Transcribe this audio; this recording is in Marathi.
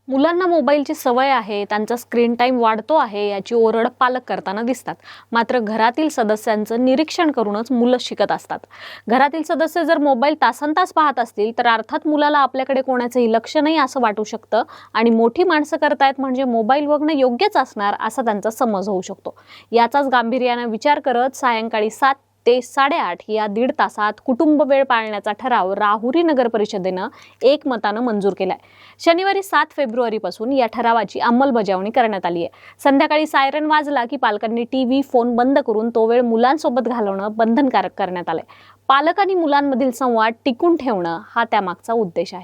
मुलांना मोबाईलची सवय आहे, त्यांचा स्क्रीन टाईम वाढतो आहे याची ओरड पालक करताना दिसतात. मात्र घरातील सदस्यांचं निरीक्षण करूनच मुलं शिकत असतात. घरातील सदस्य जर मोबाईल तासनतास पाहत असतील तर अर्थात मुलाला आपल्याकडे कोणाचंही लक्ष नाही असं वाटू शकतं आणि मोठी माणसं करतायत म्हणजे मोबाईल बघणं योग्यच असणार असा त्यांचा समज होऊ शकतो. याचाच गांभीर्याने विचार करत सायंकाळी 7 ते 8:30 या 1.5 तासात कुटुंब वेळ पाळण्याचा ठराव राहुरी नगर परिषदेनं एकमतानं मंजूर केलाय. शनिवारी 7 फेब्रुवारीपासून या ठरावाची अंमलबजावणी करण्यात आली आहे. संध्याकाळी सायरन वाजला की पालकांनी टीव्ही, फोन बंद करून तो वेळ मुलांसोबत घालवणं बंधनकारक करण्यात आलंय. पालक आणि मुलांमधील संवाद टिकून ठेवणं हा त्यामागचा उद्देश आहे.